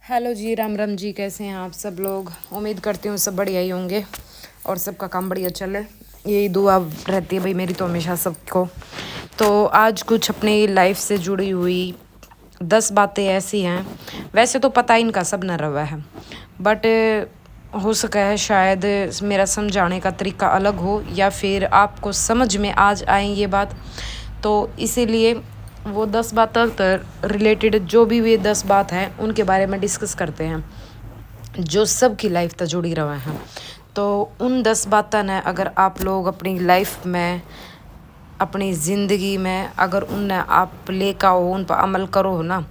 Hello जी, राम राम जी। कैसे हैं आप सब लोग? उम्मीद करती हूँ सब बढ़िया ही होंगे और सबका काम बढ़िया चले। यही दुआ रहती है भाई मेरी तो हमेशा सबको। तो आज कुछ अपनी लाइफ से जुड़ी हुई 10 बातें ऐसी हैं। वैसे तो पता इनका सब न रवा है, बट हो सका है शायद मेरा समझाने का तरीका अलग हो या फिर आपको समझ में आज आए ये बात। तो इसीलिए वो 10 बात रिलेटेड जो भी वे 10 बात हैं उनके बारे में डिस्कस करते हैं जो सबकी लाइफ तक जुड़ी रहे हैं। तो उन 10 बातों ने अगर आप लोग अपनी लाइफ में अपनी ज़िंदगी में अगर उनने आप लेकर हो, उन पर अमल करो हो ना,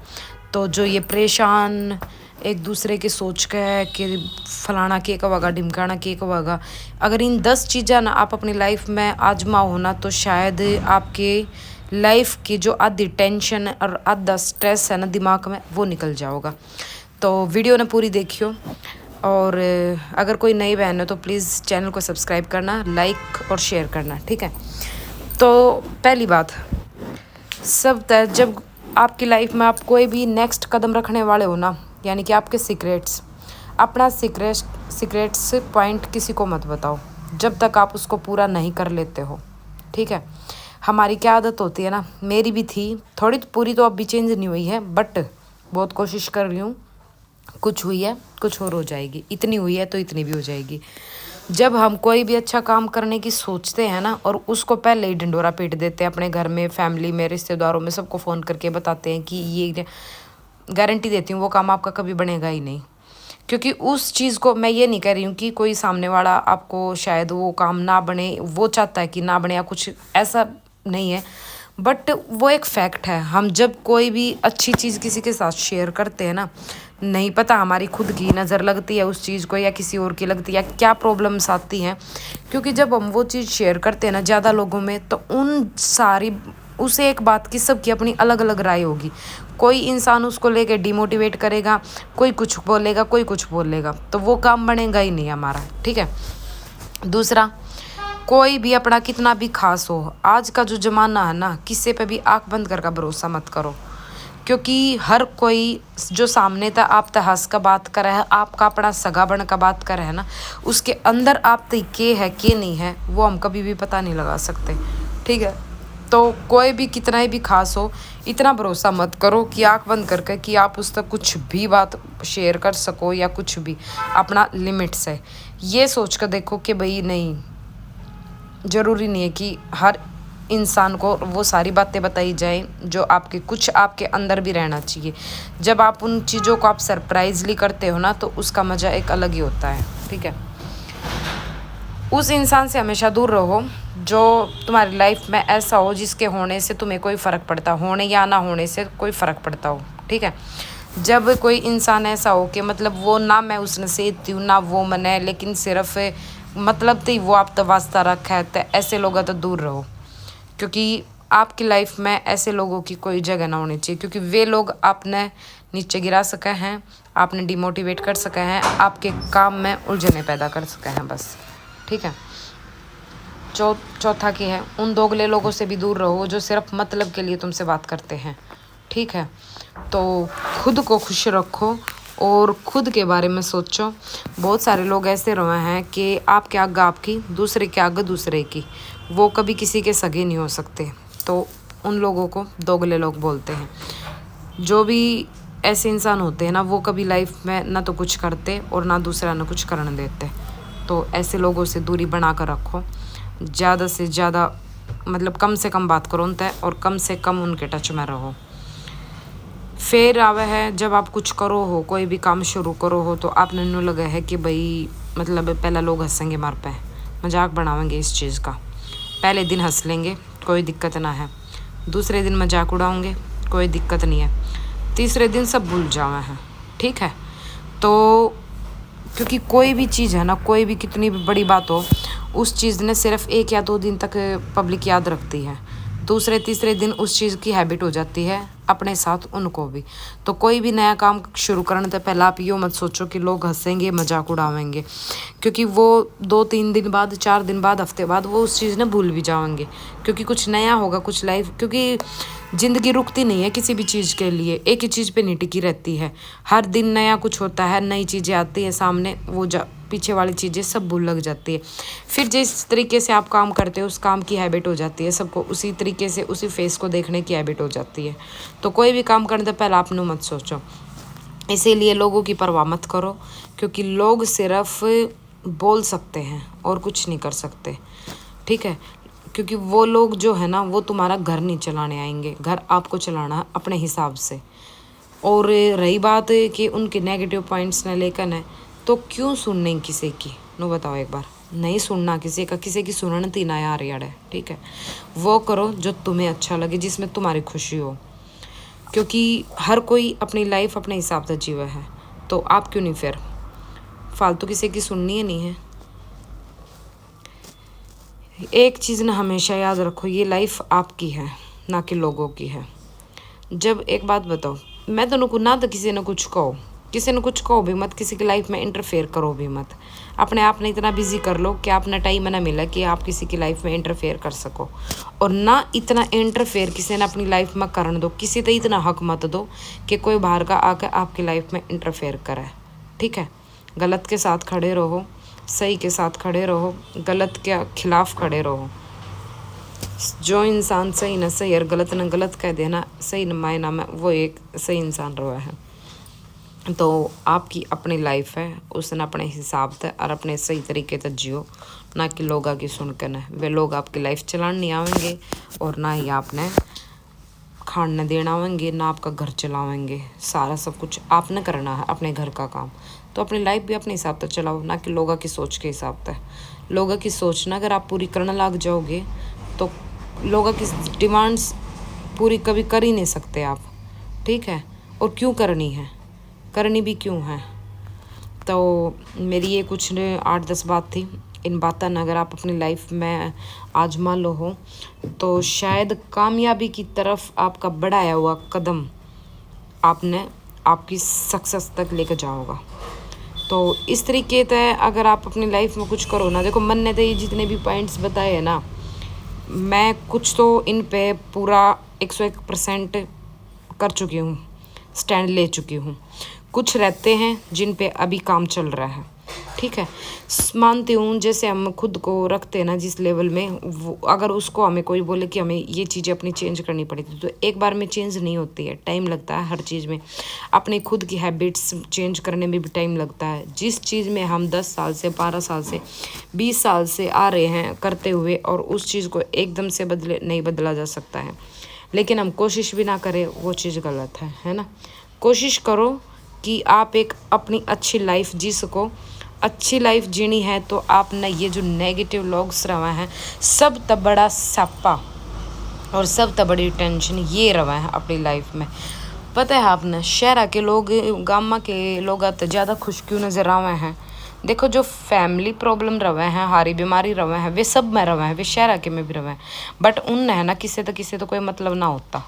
तो जो ये परेशान एक दूसरे की सोच के है कि फलाना के कवागा ढिमकाना के कवागा, अगर इन 10 चीज़ें ना आप अपनी लाइफ में आजमाओ हो ना, तो शायद आपके लाइफ की जो आधी टेंशन और आधा स्ट्रेस है ना दिमाग में, वो निकल जाओगा। तो वीडियो ने पूरी देखियो, और अगर कोई नई बहन है तो प्लीज़ चैनल को सब्सक्राइब करना, लाइक और शेयर करना, ठीक है। तो पहली बात, सब तय जब आपकी लाइफ में आप कोई भी नेक्स्ट कदम रखने वाले हो ना, यानी कि आपके सीक्रेट्स, अपना सीक्रेट्स पॉइंट किसी को मत बताओ जब तक आप उसको पूरा नहीं कर लेते हो, ठीक है। हमारी क्या आदत होती है ना, मेरी भी थी थोड़ी, तो पूरी तो अब भी चेंज नहीं हुई है, बट बहुत कोशिश कर रही हूँ। कुछ हुई है कुछ और हो जाएगी, इतनी हुई है तो इतनी भी हो जाएगी। जब हम कोई भी अच्छा काम करने की सोचते हैं ना, और उसको पहले ही ढिंडोरा पीट देते हैं अपने घर में, फैमिली में, रिश्तेदारों में, सबको फ़ोन करके बताते हैं कि ये गारंटी देती हूँ वो काम आपका कभी बनेगा ही नहीं। क्योंकि उस चीज़ को, मैं ये नहीं कह रही हूँ कि कोई सामने वाला आपको शायद वो काम ना बने, वो चाहता है कि ना बने या कुछ ऐसा नहीं है, बट वो एक फैक्ट है। हम जब कोई भी अच्छी चीज़ किसी के साथ शेयर करते हैं ना, नहीं पता हमारी खुद की नज़र लगती है उस चीज़ को या किसी और की लगती है, या क्या प्रॉब्लम्स आती हैं। क्योंकि जब हम वो चीज़ शेयर करते हैं ना ज़्यादा लोगों में, तो उसे एक बात की सबकी अपनी अलग अलग राय होगी। कोई इंसान उसको लेके डिमोटिवेट करेगा, कोई कुछ बोलेगा, कोई कुछ बोलेगा, तो वो काम बनेगा ही नहीं हमारा, ठीक है। दूसरा, कोई भी अपना कितना भी खास हो, आज का जो ज़माना है ना, किसी पे भी आंख बंद करके भरोसा मत करो। क्योंकि हर कोई जो सामने था आप हंस का बात कर रहा है, आपका अपना सगा बन का बात कर रहा है ना, उसके अंदर आप के है के नहीं है वो हम कभी भी पता नहीं लगा सकते, ठीक है। तो कोई भी कितना ही भी खास हो, इतना भरोसा मत करो कि आंख बंद करके कि आप उस तक कुछ भी बात शेयर कर सको या कुछ भी, अपना लिमिट्स है। ये सोच कर देखो कि भाई नहीं, ज़रूरी नहीं है कि हर इंसान को वो सारी बातें बताई जाए जो आपके कुछ आपके अंदर भी रहना चाहिए। जब आप उन चीज़ों को आप सरप्राइजली करते हो ना, तो उसका मज़ा एक अलग ही होता है, ठीक है। उस इंसान से हमेशा दूर रहो जो तुम्हारी लाइफ में ऐसा हो जिसके होने से तुम्हें कोई फ़र्क पड़ता, होने या ना होने से कोई फ़र्क पड़ता हो, ठीक है। जब कोई इंसान ऐसा हो कि मतलब वो ना मैं उसने से थी ना वो मने, लेकिन सिर्फ मतलब थी वो आप तो वास्ता रखा है, तो ऐसे लोगों तो दूर रहो। क्योंकि आपकी लाइफ में ऐसे लोगों की कोई जगह ना होनी चाहिए, क्योंकि वे लोग आपने नीचे गिरा सके हैं, आपने डिमोटिवेट कर सके हैं, आपके काम में उलझने पैदा कर सके हैं, बस, ठीक है। चौथा की है, उन दोगले लोगों से भी दूर रहो जो सिर्फ मतलब के लिए तुमसे बात करते हैं, ठीक है। तो खुद को खुश रखो और खुद के बारे में सोचो। बहुत सारे लोग ऐसे रहे हैं कि आपके आगे आपकी, दूसरे के आगे दूसरे की, वो कभी किसी के सगे नहीं हो सकते। तो उन लोगों को दोगले लोग बोलते हैं। जो भी ऐसे इंसान होते हैं ना, वो कभी लाइफ में ना तो कुछ करते और ना दूसरा ना कुछ करने देते। तो ऐसे लोगों से दूरी बना कर रखो। ज़्यादा से ज़्यादा मतलब कम से कम बात करो उनसे, और कम से कम उनके टच में रहो। फिर आवे है, जब आप कुछ करो हो, कोई भी काम शुरू करो हो, तो आपने यूँ लगा है कि भाई मतलब पहला लोग हंसेंगे मार पे, मजाक बनाएंगे इस चीज़ का। पहले दिन हंस लेंगे, कोई दिक्कत ना है। दूसरे दिन मजाक उड़ाओगे, कोई दिक्कत नहीं है। तीसरे दिन सब भूल जावे हैं, ठीक है। तो क्योंकि कोई भी चीज़ है ना, कोई भी कितनी भी बड़ी बात हो, उस चीज़ ने सिर्फ 1 या 2 दिन तक पब्लिक याद रखती है। दूसरे तीसरे दिन उस चीज़ की हैबिट हो जाती है, अपने साथ उनको भी। तो कोई भी नया काम शुरू करने से पहले आप यो मत सोचो कि लोग हंसेंगे, मजाक उड़ावेंगे, क्योंकि वो 2-3 दिन बाद, 4 दिन बाद, हफ्ते बाद वो उस चीज़ ने भूल भी जाएंगे, क्योंकि कुछ नया होगा, कुछ लाइफ, क्योंकि ज़िंदगी रुकती नहीं है किसी भी चीज़ के लिए, एक ही चीज़ पे नहीं टिकी रहती है। हर दिन नया कुछ होता है, नई चीज़ें आती है सामने, वो पीछे वाली चीज़ें सब भूल लग जाती है। फिर जिस तरीके से आप काम करते हो उस काम की हैबिट हो जाती है सबको, उसी तरीके से उसी फेस को देखने की हैबिट हो जाती है। तो कोई भी काम करने से पहले आप मत सोचो, इसीलिए लोगों की परवाह मत करो, क्योंकि लोग सिर्फ बोल सकते हैं और कुछ नहीं कर सकते, ठीक है। क्योंकि वो लोग जो है ना, वो तुम्हारा घर नहीं चलाने आएंगे, घर आपको चलाना है अपने हिसाब से। और रही बात कि उनके नेगेटिव पॉइंट्स ने लेकर है, तो क्यों सुनने किसी की, नो बताओ एक बार, नहीं सुनना किसी का, किसी की सुनना तीन यार है, ठीक है। वो करो जो तुम्हें अच्छा लगे, जिसमें तुम्हारी खुशी हो, क्योंकि हर कोई अपनी लाइफ अपने हिसाब से जीवा है। तो आप क्यों नहीं फिर फालतू किसी की सुननी है, नहीं है। एक चीज़ ना हमेशा याद रखो, ये लाइफ आपकी है, ना कि लोगों की है। जब एक बात बताओ, मैं तो ना तो किसी ने कुछ कहो, किसी ने कुछ कहो भी मत, किसी की लाइफ में इंटरफेयर करो भी मत। अपने आप ने इतना बिजी कर लो कि अपना टाइम ना मिला कि आप किसी की लाइफ में इंटरफेयर कर सको, और ना इतना इंटरफेयर किसी ने अपनी लाइफ में करने दो, किसी तो इतना हक मत दो कि कोई बाहर का आकर आपकी लाइफ में इंटरफेयर करे, ठीक है। गलत के साथ खड़े रहो, सही के साथ खड़े रहो, गलत के खिलाफ खड़े रहो। जो इंसान सही न सही और गलत न गलत कह देना, सही न मायना में वो एक सही इंसान रहा है। तो आपकी अपनी लाइफ है, उसने अपने हिसाब से और अपने सही तरीके से जियो, ना कि लोग आगे सुनकर न। वे लोग आपकी लाइफ चलाने नहीं आवेंगे, और ना ही आपने खाने देना आवेंगे, ना आपका घर चलावेंगे। सारा सब कुछ आपने करना है, अपने घर का काम। तो अपनी लाइफ भी अपने हिसाब से चलाओ, ना कि लोगों की सोच के हिसाब से। लोगों की सोच ना अगर आप पूरी करने लग जाओगे, तो लोगों की डिमांड्स पूरी कभी कर ही नहीं सकते आप, ठीक है। और क्यों करनी है, करनी भी क्यों है। तो मेरी ये कुछ 8-10 बात थी। इन बातों ने अगर आप अपनी लाइफ में आजमा लो हो, तो शायद कामयाबी की तरफ आपका बढ़ाया हुआ कदम आपने आपकी सक्सेस तक लेकर जाओगा। तो इस तरीके से अगर आप अपनी लाइफ में कुछ करो ना, देखो मन ने तो ये जितने भी पॉइंट्स बताए हैं ना, मैं कुछ तो इन पे पूरा 101% कर चुकी हूँ, स्टैंड ले चुकी हूँ। कुछ रहते हैं जिन पे अभी काम चल रहा है, ठीक है। मानती हूँ जैसे हम खुद को रखते हैं ना जिस लेवल में, वो अगर उसको हमें कोई बोले कि हमें ये चीज़ें अपनी चेंज करनी पड़ेगी, तो एक बार में चेंज नहीं होती है, टाइम लगता है हर चीज़ में। अपनी खुद की हैबिट्स चेंज करने में भी टाइम लगता है। जिस चीज़ में हम 10 साल से, 12 साल से, 20 साल से आ रहे हैं करते हुए, और उस चीज़ को एकदम से नहीं बदला जा सकता है, लेकिन हम कोशिश भी ना करें, वो चीज़ गलत है ना। कोशिश करो कि आप एक अपनी अच्छी लाइफ जी सको। अच्छी लाइफ जीनी है तो आप ना ये जो नेगेटिव लोग्स रवा हैं, सब तब बड़ा सप्पा और सब तब बड़ी टेंशन ये रवा है अपनी लाइफ में। पता है आपने, शहर के लोग, गामा के लोग ज़्यादा खुश क्यों नज़र आवे हैं। देखो जो फैमिली प्रॉब्लम रवे हैं, हारी बीमारी रवे हैं, वे सब में रवे हैं, वे शहर के में भी रवे हैं, बट उन है ना किसी तो कोई मतलब ना होता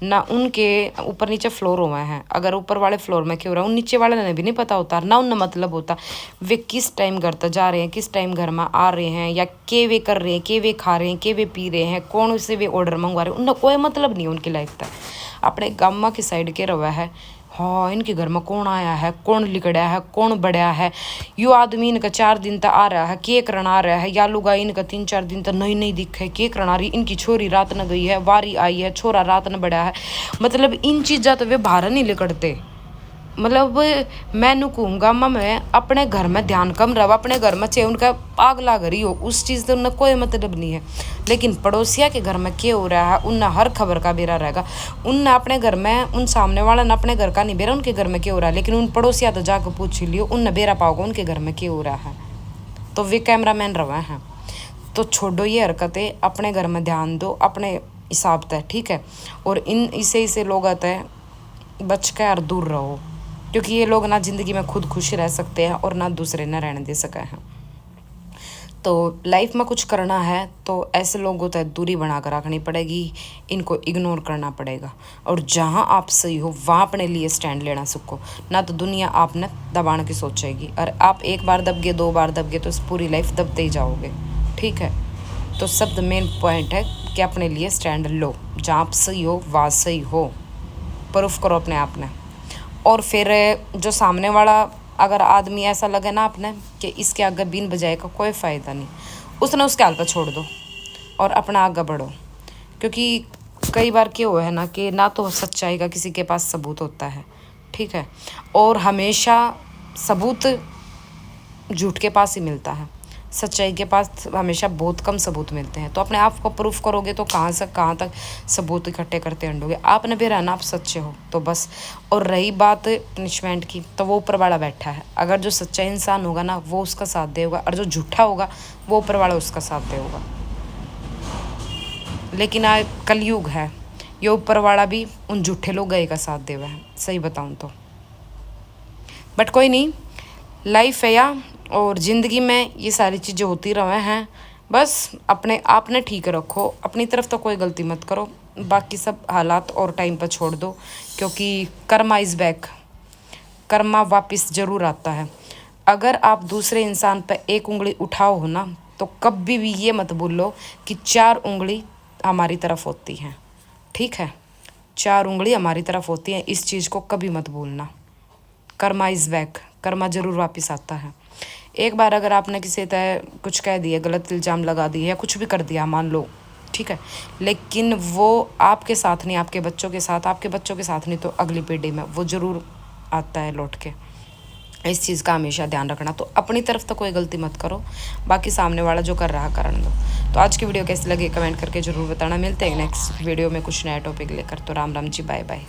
ना। उनके ऊपर नीचे फ्लोर हुए हैं, अगर ऊपर वाले फ्लोर में क्यों रहा, उन नीचे वाले ने भी नहीं पता होता ना, उन्हें मतलब होता वे किस टाइम घर तक जा रहे हैं, किस टाइम घर में आ रहे हैं, या के वे कर रहे हैं, के वे खा रहे हैं, के वे पी रहे हैं, कौन से वे ऑर्डर मंगवा रहे हैं, उन्हें कोई मतलब नहीं उनकी लाइफ तक। अपने गामा की साइड के रवा है, हाँ इनके घर में कौन आया है, कौन लिकड़ा है, कौन बढ़िया है, यो आदमी इनका 4 दिन तक आ रहा है, के करना आ रहा है, या लुगा इनका 3-4 दिन तक नहीं दिखे, के करना रही, इनकी छोरी रात न गई है, वारी आई है, छोरा रात न बढ़ा है। मतलब इन चीज़ा तो वे बाहर नहीं लिकड़ते। मतलब मैं नु कहूँगा मैं अपने घर में ध्यान कम रहा, अपने घर में चाहे उनका आग लाग रही हो, उस चीज़ से उन्हें कोई मतलब नहीं है, लेकिन पड़ोसिया के घर में क्या हो रहा है उन्हें हर खबर का बेरा रहेगा। उनने अपने घर में, उन सामने वाला ने अपने घर का नहीं बेरा उनके घर में क्या हो रहा है, लेकिन उन पड़ोसिया तो जाकर पूछ लियो, उनने बेरा पाओगे उनके घर में क्या हो रहा है। तो वे कैमरा मैन रवा हैं। तो छोड़ो ये हरकतें, अपने घर में ध्यान दो अपने हिसाब से, ठीक है। और इसे लोग आते हैं बच के और दूर रहो, क्योंकि ये लोग ना ज़िंदगी में खुद खुश रह सकते हैं और ना दूसरे न रहने दे सके हैं। तो लाइफ में कुछ करना है तो ऐसे लोगों तक दूरी बना कर रखनी पड़ेगी, इनको इग्नोर करना पड़ेगा। और जहाँ आप सही हो वहाँ अपने लिए स्टैंड लेना सीखो, ना तो दुनिया आपने दबाने की सोचेगी। और आप एक बार दब गए, 2 बार दब गए तो पूरी लाइफ दबते ही जाओगे, ठीक है। तो सब मेन पॉइंट है कि अपने लिए स्टैंड लो, जहाँ आप सही हो वहाँ सही हो, प्रूफ करो अपने आप ने। और फिर जो सामने वाला अगर आदमी ऐसा लगे ना आपने कि इसके आगे बीन बजाए का कोई फ़ायदा नहीं, उसने उसके हाल पर छोड़ दो और अपना आगे बढ़ो। क्योंकि कई बार क्या हुआ है ना कि ना तो सच्चाई का किसी के पास सबूत होता है, ठीक है, और हमेशा सबूत झूठ के पास ही मिलता है, सच्चाई के पास हमेशा बहुत कम सबूत मिलते हैं। तो अपने आप को प्रूफ करोगे तो कहाँ से कहाँ तक सबूत इकट्ठे करते अंडोगे। आपने भी रहना आप सच्चे हो तो बस। और रही बात पनिशमेंट की, तो वो ऊपर वाला बैठा है। अगर जो सच्चा इंसान होगा ना वो उसका साथ देगा, और जो झूठा होगा वो ऊपर वाला उसका साथ देगा। लेकिन आज कलयुग है, ये ऊपर वाला भी उन झूठे लोग गए का साथ देवा है, सही बताऊँ तो। बट कोई नहीं, लाइफ है या, और ज़िंदगी में ये सारी चीज़ें होती रहे हैं। बस अपने आप ने ठीक रखो, अपनी तरफ तो कोई गलती मत करो, बाकी सब हालात और टाइम पर छोड़ दो। क्योंकि कर्मा इज़ बैक, कर्मा वापस ज़रूर आता है। अगर आप दूसरे इंसान पर एक उंगली उठाओ हो ना, तो कभी भी ये मत भूलो कि 4 उंगली हमारी तरफ होती हैं, ठीक है। 4 उंगली हमारी तरफ होती हैं, इस चीज़ को कभी मत भूलना। कर्मा इज़ बैक, कर्मा ज़रूर वापस आता है। एक बार अगर आपने किसी तय कुछ कह दिया, गलत इल्ज़ाम लगा दिया या कुछ भी कर दिया मान लो, ठीक है, लेकिन वो आपके साथ नहीं, आपके बच्चों के साथ, आपके बच्चों के साथ नहीं तो अगली पीढ़ी में वो ज़रूर आता है लौट के। इस चीज़ का हमेशा ध्यान रखना। तो अपनी तरफ तो कोई गलती मत करो, बाकी सामने वाला जो कर रहा करने दो। तो आज की वीडियो कैसी लगी कमेंट करके ज़रूर बताना। मिलते हैं नेक्स्ट वीडियो में कुछ नया टॉपिक लेकर। तो राम राम जी, बाय बाय।